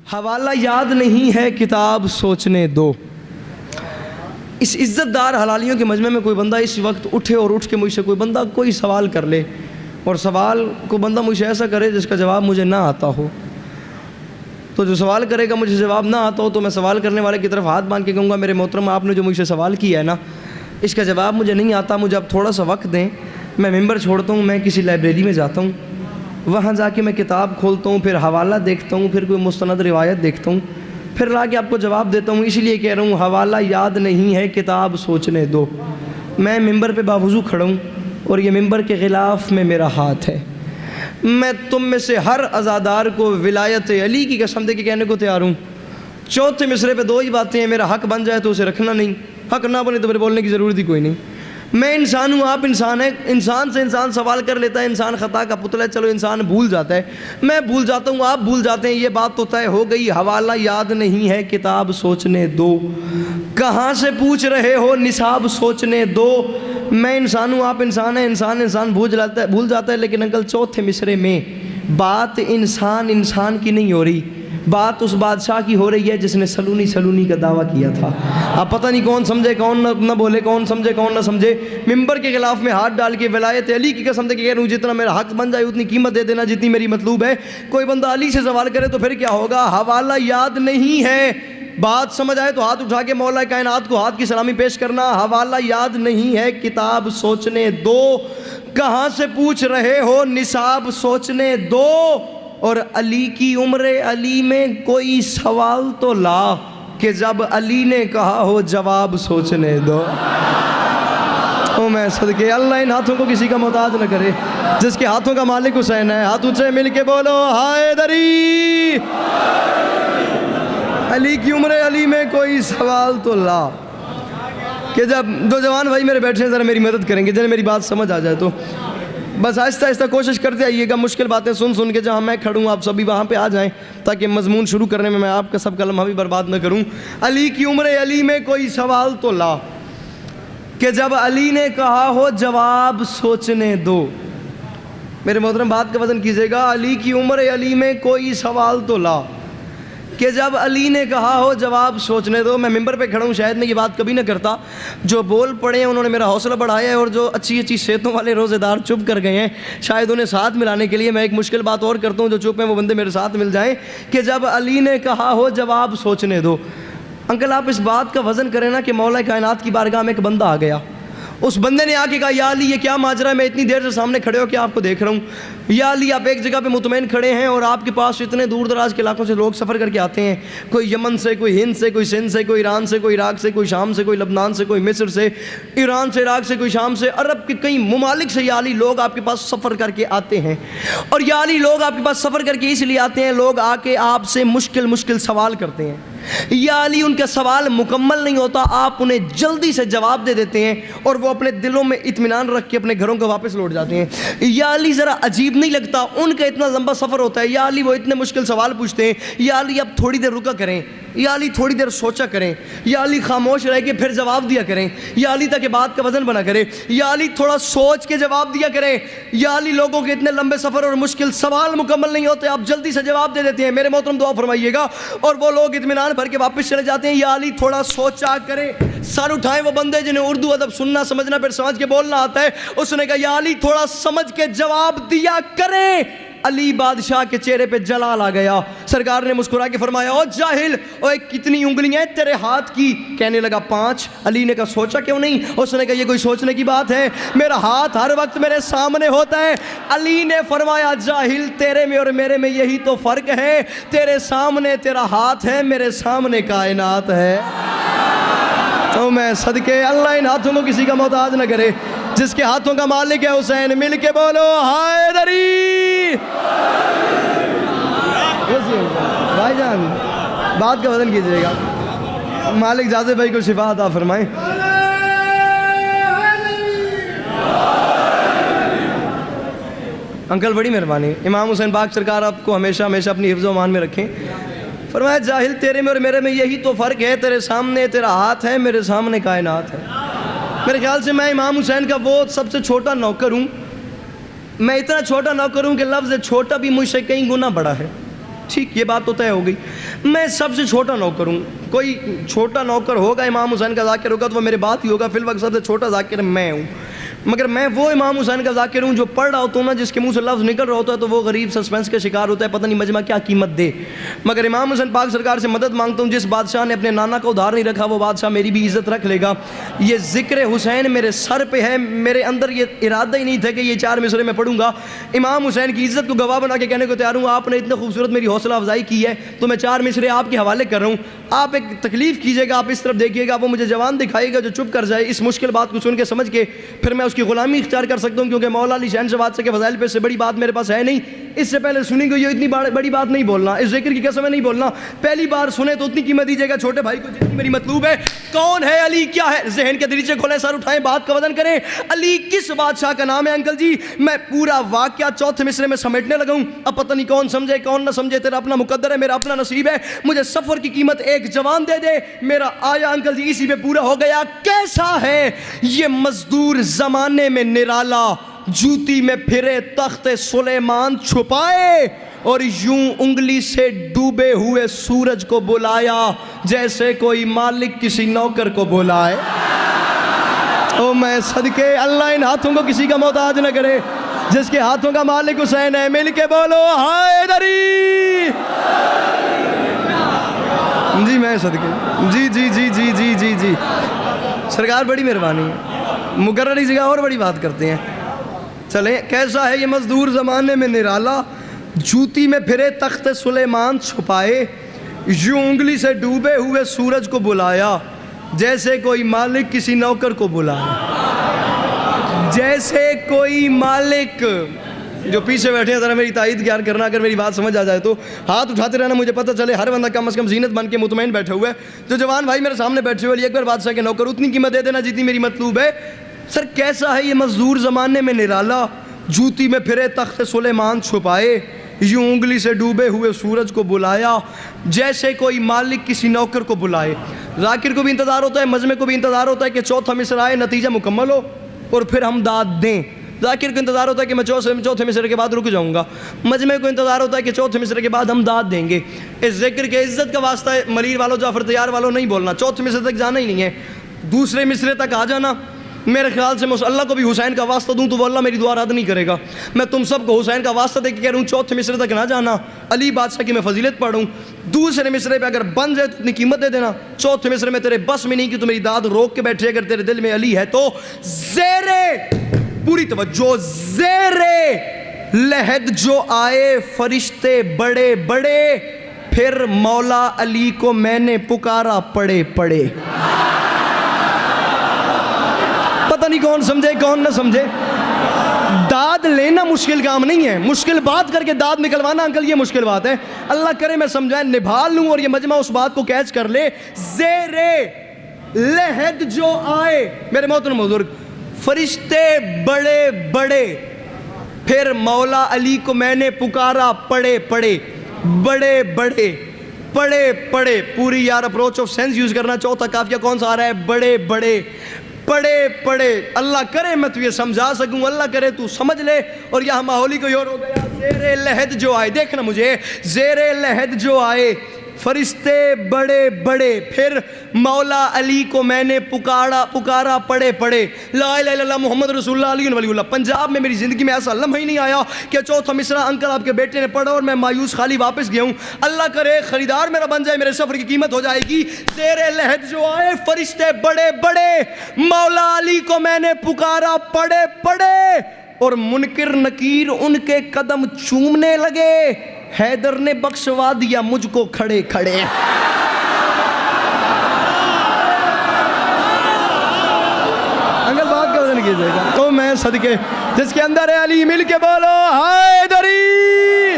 حوالہ یاد نہیں ہے کتاب سوچنے دو۔ اس عزت دار حلالیوں کے مجمع میں کوئی بندہ اس وقت اٹھے اور اٹھ کے مجھ سے کوئی بندہ کوئی سوال کر لے، اور سوال کو بندہ مجھ سے ایسا کرے جس کا جواب مجھے نہ آتا ہو، تو جو سوال کرے گا مجھے جواب نہ آتا ہو تو میں سوال کرنے والے کی طرف ہاتھ باندھ کے کہوں گا میرے محترم آپ نے جو مجھ سے سوال کیا ہے نا، اس کا جواب مجھے نہیں آتا، مجھے اب تھوڑا سا وقت دیں، میں ممبر چھوڑتا ہوں، میں کسی لائبریری میں جاتا ہوں، وہاں جا کے میں کتاب کھولتا ہوں، پھر حوالہ دیکھتا ہوں، پھر کوئی مستند روایت دیکھتا ہوں، پھر لا کے آپ کو جواب دیتا ہوں۔ اس لیے کہہ رہا ہوں حوالہ یاد نہیں ہے کتاب سوچنے دو۔ میں ممبر پہ باوضو کھڑا ہوں اور یہ ممبر کے غلاف میں میرا ہاتھ ہے، میں تم میں سے ہر عزادار کو ولایت علی کی قسم دے کے کہنے کو تیار ہوں۔ چوتھے مصرے پہ دو ہی باتیں ہیں، میرا حق بن جائے تو اسے رکھنا نہیں، حق نہ بنے تو پھر بولنے کی ضرورت ہی کوئی نہیں۔ میں انسان ہوں، آپ انسان ہیں، انسان سے انسان سوال کر لیتا ہے، انسان خطا کا پتلا ہے، چلو انسان بھول جاتا ہے، میں بھول جاتا ہوں، آپ بھول جاتے ہیں، یہ بات تو طے ہو گئی۔ حوالہ یاد نہیں ہے کتاب سوچنے دو، کہاں سے پوچھ رہے ہو نصاب سوچنے دو۔ میں انسان ہوں، آپ انسان ہیں، انسان بھول جاتا ہے، لیکن انکل چوتھے مصرے میں بات انسان کی نہیں ہو رہی، بات اس بادشاہ کی ہو رہی ہے جس نے سلونی کا دعویٰ کیا تھا۔ اب پتہ نہیں کون سمجھے کون نہ بولے، کون سمجھے کون نہ سمجھے۔ ممبر کے خلاف میں ہاتھ ڈال کے ولایت علی کی قسم دے کے کہہ رہا ہوں جتنا میرا حق بن جائے اتنی قیمت دے دینا جتنی میری مطلوب ہے۔ کوئی بندہ علی سے سوال کرے تو پھر کیا ہوگا؟ حوالہ یاد نہیں ہے، بات سمجھ آئے تو ہاتھ اٹھا کے مولا کائنات کو ہاتھ کی سلامی پیش کرنا۔ حوالہ یاد نہیں ہے کتاب سوچنے دو، کہاں سے پوچھ رہے ہو نصاب سوچنے دو۔ اور علی کی عمر علی میں کوئی سوال تو لا کہ جب علی نے کہا ہو جواب سوچنے دو۔ او میں صدقے اللہ ان ہاتھوں کو کسی کا محتاج نہ کرے، جس کے ہاتھوں کا مالک حسین ہے۔ ہاتھ اونچے مل کے بولو حیدری۔ علی کی عمر علی میں کوئی سوال تو لا کہ جب دو جوان بھائی میرے بیٹھے ہیں ذرا میری مدد کریں گے، جنہیں میری بات سمجھ آ جائے تو بس آہستہ آہستہ کوشش کرتے آئیے گا، مشکل باتیں سن کے جہاں میں کھڑوں آپ سبھی وہاں پہ آ جائیں تاکہ مضمون شروع کرنے میں آپ کا سب کا لمحہ بھی برباد نہ کروں۔ علی کی عمر علی میں کوئی سوال تو لا کہ جب علی نے کہا ہو جواب سوچنے دو۔ میرے محترم بات کا وزن کیجیے گا، علی کی عمر علی میں کوئی سوال تو لا کہ جب علی نے کہا ہو جواب سوچنے دو۔ میں ممبر پہ کھڑا ہوں، شاید میں یہ بات کبھی نہ کرتا، جو بول پڑے ہیں انہوں نے میرا حوصلہ بڑھایا ہے، اور جو اچھی صحتوں والے روزے دار چپ کر گئے ہیں شاید انہیں ساتھ ملانے کے لیے میں ایک مشکل بات اور کرتا ہوں، جو چپ ہیں وہ بندے میرے ساتھ مل جائیں کہ جب علی نے کہا ہو جواب سوچنے دو۔ انکل آپ اس بات کا وزن کریں نا کہ مولا کائنات کی بارگاہ میں ایک بندہ آ گیا، اس بندے نے آ کے کہا یا علی یہ کیا ماجرا ہے، میں اتنی دیر سے سامنے کھڑے ہو کے آپ کو دیکھ رہا ہوں، یا علی آپ ایک جگہ پہ مطمئن کھڑے ہیں اور آپ کے پاس اتنے دور دراز کے علاقوں سے لوگ سفر کر کے آتے ہیں، کوئی یمن سے، کوئی ہند سے، کوئی سندھ سے، کوئی ایران سے، کوئی عراق سے، کوئی شام سے، کوئی لبنان سے، کوئی مصر سے، ایران سے، عراق سے، کوئی شام سے، عرب کے کئی ممالک سے یا علی لوگ آپ کے پاس سفر کر کے آتے ہیں۔ اور یا علی لوگ آپ کے پاس سفر کر کے اس لیے آتے ہیں، لوگ آ کے آپ سے مشکل سوال کرتے ہیں، یا علی ان کا سوال مکمل نہیں ہوتا، آپ انہیں جلدی سے جواب دے دیتے ہیں اور وہ اپنے دلوں میں اطمینان رکھ کے اپنے گھروں کو واپس لوٹ جاتے ہیں۔ یا علی ذرا عجیب نہیں لگتا، ان کا اتنا لمبا سفر ہوتا ہے، یا علی وہ اتنے مشکل سوال پوچھتے ہیں، یا علی اب تھوڑی دیر رکا کریں، یا علی تھوڑی دیر سوچا کریں، یا علی خاموش رہ کے پھر جواب دیا کریں، یا علی تاکہ بات کا وزن بنا کرے، یا علی تھوڑا سوچ کے جواب دیا کریں، یا علی لوگوں کے اتنے لمبے سفر اور مشکل سوال مکمل نہیں ہوتے، آپ جلدی سے جواب دے دیتے ہیں۔ میرے محترم دعا فرمائیے گا، اور وہ لوگ اطمینان بھر کے واپس چلے جاتے ہیں۔ یا علی تھوڑا سوچا کرے، سر اٹھائیں وہ بندے جنہیں اردو ادب سننا سمجھنا پھر سمجھ کے بولنا آتا ہے، اس نے کہا یا علی تھوڑا سمجھ کے جواب دیا کریں۔ علی بادشاہ کے چہرے پہ جلال آ گیا، سرکار نے مسکرا کے فرمایا او جاہل، او کتنی انگلیاں ہیں تیرے ہاتھ کی؟ کہنے لگا 5۔ علی نے کہا سوچا کیوں نہیں؟ اس نے کہا یہ کوئی سوچنے کی بات ہے، میرا ہاتھ ہر وقت میرے سامنے ہوتا ہے۔ علی نے فرمایا جاہل تیرے میں اور میرے میں یہی تو فرق ہے، تیرے سامنے تیرا ہاتھ ہے، میرے سامنے کائنات ہے۔ تو میں صدقے اللہ ان ہاتھوں کو کسی کا محتاج نہ کرے، جس کے ہاتھوں کا مالک ہے حسین، مل کے بولو حیدری۔ بھائی جان بات کا وزن کیجئے گا، مالک جازے بھائی کو شفا عطا فرمائیں۔ انکل بڑی مہربانی، امام حسین پاک سرکار آپ کو ہمیشہ اپنی حفظ و امان میں رکھیں۔ فرمایا جاہل تیرے میں اور میرے میں یہی تو فرق ہے، تیرے سامنے تیرا ہاتھ ہے، میرے سامنے کائنات ہے۔ میرے خیال سے میں امام حسین کا وہ سب سے چھوٹا نوکر ہوں، میں اتنا چھوٹا نوکر ہوں کہ لفظ چھوٹا بھی مجھ سے کئی گنا بڑا ہے۔ ٹھیک، یہ بات تو طے ہو گئی، میں سب سے چھوٹا نوکر ہوں، کوئی چھوٹا نوکر ہوگا امام حسین کا ذاکر ہوگا تو وہ میرے بات ہی ہوگا، فی الوقت سب سے چھوٹا ذاکر میں ہوں، مگر میں وہ امام حسین کا ذاکر ہوں جو پڑھ رہا ہوتا ہوں نا، جس کے منہ سے لفظ نکل رہا ہوتا ہے تو وہ غریب سسپینس کا شکار ہوتا ہے، پتہ نہیں مجمع کیا قیمت دے، مگر امام حسین پاک سرکار سے مدد مانگتا ہوں، جس بادشاہ نے اپنے نانا کو ادھار نہیں رکھا وہ بادشاہ میری بھی عزت رکھ لے گا۔ یہ ذکر حسین میرے سر پہ ہے، میرے اندر یہ ارادہ ہی نہیں تھا کہ یہ 4 مصرے میں پڑھوں گا، امام حسین کی عزت کو گواہ بنا کے کہنے کو تیار ہوں، آپ نے اتنا خوبصورت میری حوصلہ افزائی کی ہے تو میں 4 مصرے آپ کے حوالے کر رہا ہوں، آپ ایک تکلیف کیجئے گا، آپ اس طرف دیکھیے گا، وہ مجھے جوان دکھائے گا جو چپ کر جائے، اس مشکل بات کو سن کے سمجھ کے پھر میں اس کی غلامی اختیار کر سکتا ہوں، کیونکہ مولا علی شہنشاہ بادشاہ کے فضائل پہ سے بڑی بات میرے پاس ہے نہیں، اس سے پہلے سنیں گے یہ اتنی بڑی بات نہیں بولنا، اس ذکر کی قسم ہے نہیں بولنا، پہلی بار سنے تو اتنی قیمت دیجیے گا چھوٹے بھائی کو جتنی میری مطلوب ہے۔ کون ہے علی، کیا ہے، ذہن کے دریچے کھولیں، سر اٹھائیں، بات کا وزن کریں، علی کس بادشاہ کا نام ہے انکل جی؟ میں پورا واقعہ 4 مصرے میں سمیٹنے لگا ہوں، اب پتہ نہیں کون سمجھے کون نہ سمجھے، تیرا اپنا مقدر ہے، میرا اپنا نصیب ہے، مجھے سفر کی قیمت ایک جوان دے دے، میرا آیا انکل جی اسی پہ پورا ہو گیا۔ کیسا ہے یہ مزدور زمانے میں نرالا، جوتی میں پھرے تخت سلیمان چھپائے، اور یوں انگلی سے ڈوبے ہوئے سورج کو بلایا جیسے کوئی مالک کسی نوکر کو بلائے۔ او میں صدقے اللہ ان ہاتھوں کو کسی کا محتاج نہ کرے، جس کے ہاتھوں کا مالک حسین ہے، مل کے بولو حیدری۔ جی میں صدقے، جی جی جی جی جی جی جی سرکار بڑی مہربانی ہے، مقرری جگہ اور بڑی بات کرتے ہیں۔ چلیں، کیسا ہے یہ مزدور زمانے میں نرالا، جوتی میں پھرے تخت سلیمان چھپائے، یوں انگلی سے ڈوبے ہوئے سورج کو بلایا جیسے کوئی مالک کسی نوکر کو بلائے، جیسے کوئی مالک۔ جو پیچھے بیٹھے ہیں ذرا میری تائید کیا کرنا، اگر میری بات سمجھ آ جائے تو ہاتھ اٹھاتے رہنا، مجھے پتہ چلے ہر بندہ کم از کم زینت بن کے مطمئن بیٹھا ہوا ہے۔ جو جوان بھائی میرے سامنے بیٹھے ہوئے علی اکبر بادشاہ کے نوکر، اتنی قیمت دے دینا جتنی میری مطلوب ہے۔ سر کیسا ہے یہ مزدور زمانے میں نرالا، جوتی میں پھرے تخت سلیمان چھپائے، یوں انگلی سے ڈوبے ہوئے سورج کو بلایا جیسے کوئی مالک کسی نوکر کو بلائے۔ ذاکر کو بھی انتظار ہوتا ہے، مجمع کو بھی انتظار ہوتا ہے کہ چوتھا مصرع آئے، نتیجہ مکمل ہو اور پھر ہم داد دیں۔ ذاکر کو انتظار ہوتا ہے کہ میں چوتھے مصرعے کے بعد رک جاؤں گا، مجمع کو انتظار ہوتا ہے کہ چوتھے مصرعے کے بعد ہم داد دیں گے۔ اس ذکر کے عزت کا واسطہ ہے، ملیر والوں جعفر طیار والوں نہیں بولنا، چوتھے مصرعے تک جانا ہی نہیں ہے، دوسرے مصرعے تک آ جانا۔ میرے خیال سے میں اس اللہ کو بھی حسین کا واسطہ دوں تو وہ اللہ میری دعا رد نہیں کرے گا۔ میں تم سب کو حسین کا واسطہ دے کے کہہ رہا ہوں چوتھے مصرعے تک نہ جانا، علی بادشاہ کی میں فضیلت پڑھوں، دوسرے مصرعے پہ اگر بن جائے تو اتنی قیمت دے دینا، چوتھے مصرعے میں تیرے بس میں نہیں کہ تو میری داد روک کے بیٹھے، اگر تیرے دل میں علی ہے تو زیرے، پوری توجہ، زیرے لحد جو آئے فرشتے بڑے بڑے، پھر مولا علی کو میں نے پکارا پڑے پڑے۔ پتہ نہیں کون سمجھے کون نہ سمجھے، داد لینا مشکل کام نہیں ہے، مشکل بات کر کے داد نکلوانا انکل یہ مشکل بات ہے۔ اللہ کرے میں سمجھائیں نبھال لوں اور یہ مجمع اس بات کو کیچ کر لے۔ زیرے لحد جو آئے، میرے محترم بزرگ، فرشتے بڑے بڑے، پھر مولا علی کو میں نے پکارا پڑے پڑے، بڑے بڑے پڑے پڑے، پوری یار اپروچ آف سینس یوز کرنا، چوتھا قافیہ کون سا آ رہا ہے، بڑے بڑے پڑے پڑے۔ اللہ کرے میں تجھے سمجھا سکوں، اللہ کرے تو سمجھ لے، اور یہاں ماحولی کوئی اور ہو گیا۔ زیر لحد جو آئے، دیکھنا مجھے، زیر لحد جو آئے فرشتے بڑے بڑے، پھر مولا علی کو میں نے پکارا پڑے پڑے۔ لا الہ الا اللہ محمد رسول اللہ علی ولی اللہ۔ پنجاب میں میری زندگی میں ایسا لمحہ ہی نہیں آیا کہ چوتھا مصرع انکل آپ کے بیٹے نے پڑھا اور میں مایوس خالی واپس گیا ہوں۔ اللہ کرے خریدار میرا بن جائے، میرے سفر کی قیمت ہو جائے گی۔ زیر لحد جو آئے فرشتے بڑے بڑے، مولا علی کو میں نے پکارا پڑے پڑے، اور منکر نکیر ان کے قدم چومنے لگے، حیدر نے بخشوا دیا مجھ کو کھڑے کھڑے۔ انگل بات کا وزن کیجئے گا تو میں صدقے جس کے اندر ہے علی، مل کے بولو حیدری۔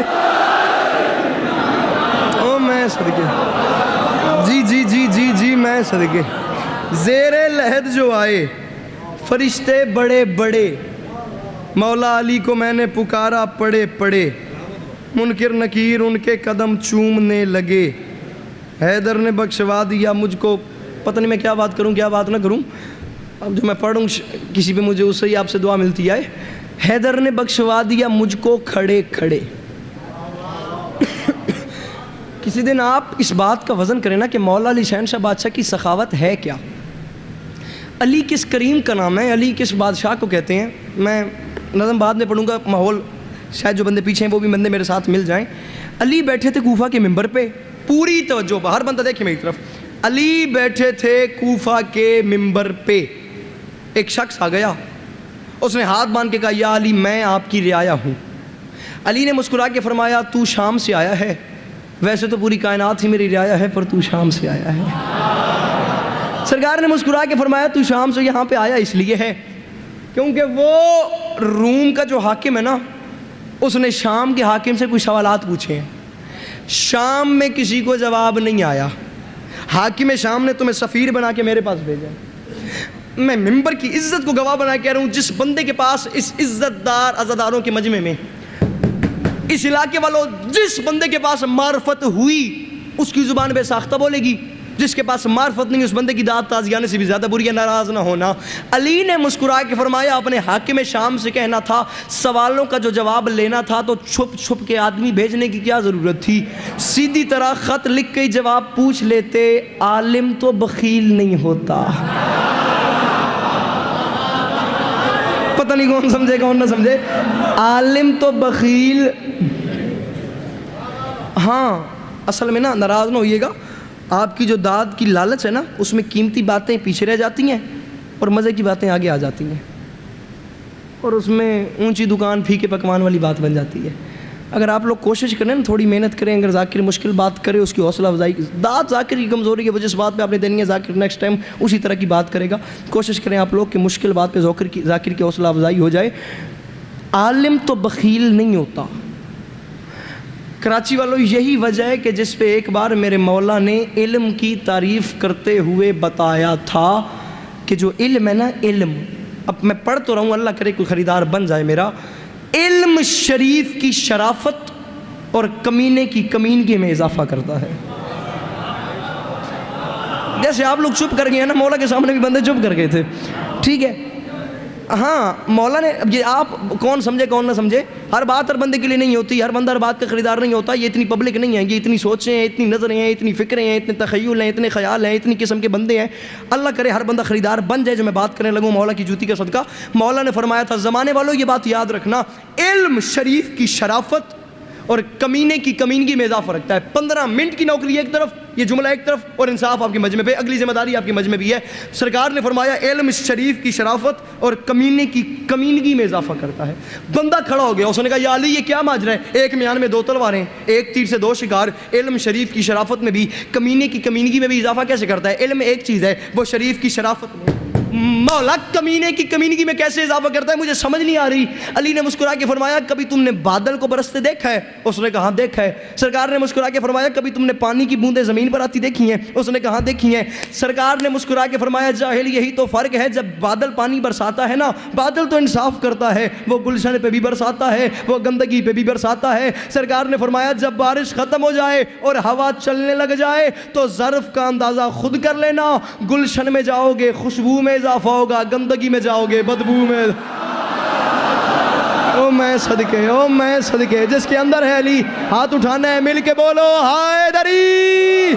او میں صدقے، جی جی جی جی جی میں صدقے۔ زیر لحد جو آئے فرشتے بڑے بڑے، مولا علی کو میں نے پکارا پڑے پڑے، منکر نکیر ان کے قدم چومنے لگے، حیدر نے بخشوا دیا مجھ کو۔ پتہ نہیں میں کیا بات کروں کیا بات نہ کروں، اب جو میں پڑھوں کسی پہ مجھے اس سے ہی آپ سے دعا ملتی ہے۔ حیدر نے بخشوا دیا مجھ کو کھڑے کھڑے، کسی دن آپ اس بات کا وزن کریں نا کہ مولا علی شہنشاہ بادشاہ کی سخاوت ہے کیا. علی کس کریم کا نام ہے, علی کس بادشاہ کو کہتے ہیں. میں نظم بعد میں پڑھوں گا, ماحول شاید جو بندے پیچھے ہیں وہ بھی بندے میرے ساتھ مل جائیں. علی بیٹھے تھے کوفہ کے ممبر پہ, پوری توجہ ہر بندہ دیکھے میری طرف. علی بیٹھے تھے کوفہ کے ممبر پہ, ایک شخص آ گیا, اس نے ہاتھ باندھ کے کہا یا علی میں آپ کی رعایا ہوں. علی نے مسکرا کے فرمایا تو شام سے آیا ہے, ویسے تو پوری کائنات ہی میری رعایا ہے پر تو شام سے آیا ہے. سرکار نے مسکرا کے فرمایا تو شام سے یہاں پہ آیا اس لیے ہے کیونکہ وہ روم کا جو حاکم ہے نا, اس نے شام کے حاکم سے کچھ سوالات پوچھے ہیں. شام میں کسی کو جواب نہیں آیا, حاکم شام نے تمہیں سفیر بنا کے میرے پاس بھیجا. میں ممبر کی عزت کو گواہ بنا کے کہہ رہا ہوں, جس بندے کے پاس اس عزت دار عزاداروں کے مجمع میں, اس علاقے والوں جس بندے کے پاس معرفت ہوئی اس کی زبان بے ساختہ بولے گی, جس کے پاس معرفت نہیں اس بندے کی داد تازیانے سے بھی زیادہ بری ہے, ناراض نہ ہونا. علی نے مسکرا کے فرمایا اپنے حاکم شام سے کہنا تھا, سوالوں کا جو جواب لینا تھا تو چھپ چھپ کے آدمی بھیجنے کی کیا ضرورت تھی, سیدھی طرح خط لکھ کے جواب پوچھ لیتے. عالم تو بخیل نہیں ہوتا. پتہ نہیں کون سمجھے کون نہ سمجھے, عالم تو بخیل. ہاں اصل میں نا ناراض نہ ہوئیے گا, آپ کی جو داد کی لالچ ہے نا اس میں قیمتی باتیں پیچھے رہ جاتی ہیں اور مزے کی باتیں آگے آ جاتی ہیں, اور اس میں اونچی دکان پھیکے پکوان والی بات بن جاتی ہے. اگر آپ لوگ کوشش کریں نا, تھوڑی محنت کریں, اگر ذاکر مشکل بات کرے اس کی حوصلہ افزائی, داد ذاکر کی کمزوری ہے, وہ جس بات پہ آپ نے دینی ہے ذاکر نیکسٹ ٹائم اسی طرح کی بات کرے گا. کوشش کریں آپ لوگ کہ مشکل بات پہ ذاکر کی حوصلہ افزائی ہو جائے. عالم تو بخیل نہیں ہوتا. کراچی والوں یہی وجہ ہے کہ جس پہ ایک بار میرے مولا نے علم کی تعریف کرتے ہوئے بتایا تھا کہ جو علم ہے نا, علم, اب میں پڑھ تو رہا ہوں, اللہ کرے کوئی خریدار بن جائے میرا. علم شریف کی شرافت اور کمینے کی کمینگی میں اضافہ کرتا ہے. جیسے آپ لوگ چپ کر گئے ہیں نا, مولا کے سامنے بھی بندے چپ کر گئے تھے, ٹھیک ہے. ہاں مولا نے, یہ آپ کون سمجھے کون نہ سمجھے, ہر بات ہر بندے کے لیے نہیں ہوتی, ہر بندہ ہر بات کا خریدار نہیں ہوتا. یہ اتنی پبلک نہیں ہے, یہ اتنی سوچیں ہیں, اتنی نظریں ہیں, اتنی فکریں ہیں, اتنے تخیل ہیں, اتنے خیال ہیں, اتنی قسم کے بندے ہیں. اللہ کرے ہر بندہ خریدار بن جائے. جو میں بات کرنے لگوں مولا کی جوتی کا صدقہ, مولا نے فرمایا تھا زمانے والوں یہ بات یاد رکھنا, علم شریف کی شرافت اور کمینے کی کمینگی میں اضافہ رکھتا ہے. 15 منٹ کی نوکری ایک طرف, یہ جملہ ایک طرف, اور انصاف آپ کے مجمع پہ, اگلی ذمہ داری آپ کے مجمع بھی ہے. سرکار نے فرمایا علم شریف کی شرافت اور کمینے کی کمینگی میں اضافہ کرتا ہے. بندہ کھڑا ہو گیا, اس نے کہا یا علی یہ کیا ماجرا ہے, ایک میان میں 2 تلواریں, ایک تیر سے 2 شکار. علم شریف کی شرافت میں بھی, کمینے کی کمینگی میں بھی اضافہ کیسے کرتا ہے؟ علم ایک چیز ہے, وہ شریف کی شرافت میں مولا کمینے کی کمینگی میں کیسے اضافہ کرتا ہے, مجھے سمجھ نہیں آ رہی. علی نے مسکرا کے فرمایا کبھی تم نے بادل کو برستے دیکھا ہے؟ اس نے کہا دیکھا ہے. سرکار نے مسکرا کے فرمایا کبھی تم نے پانی کی بوندیں زمین پر آتی دیکھی ہیں؟ اس نے کہا دیکھی ہیں. سرکار نے مسکرا کے فرمایا جاہل یہی تو فرق ہے, جب بادل پانی برساتا ہے نا, بادل تو انصاف کرتا ہے, وہ گلشن پہ بھی برساتا ہے, وہ گندگی پہ بھی برساتا ہے. سرکار نے فرمایا جب بارش ختم ہو جائے اور ہوا چلنے لگ جائے تو ظرف کا اندازہ خود کر لینا, گلشن میں جاؤ گے خوشبو میں اضافہ ہوگا, گندگی میں جاؤ گے بدبو میں. او میں صدقے, او میں صدقے, جس کے اندر ہے علی ہاتھ اٹھانا ہے, مل کے بولو حیدری.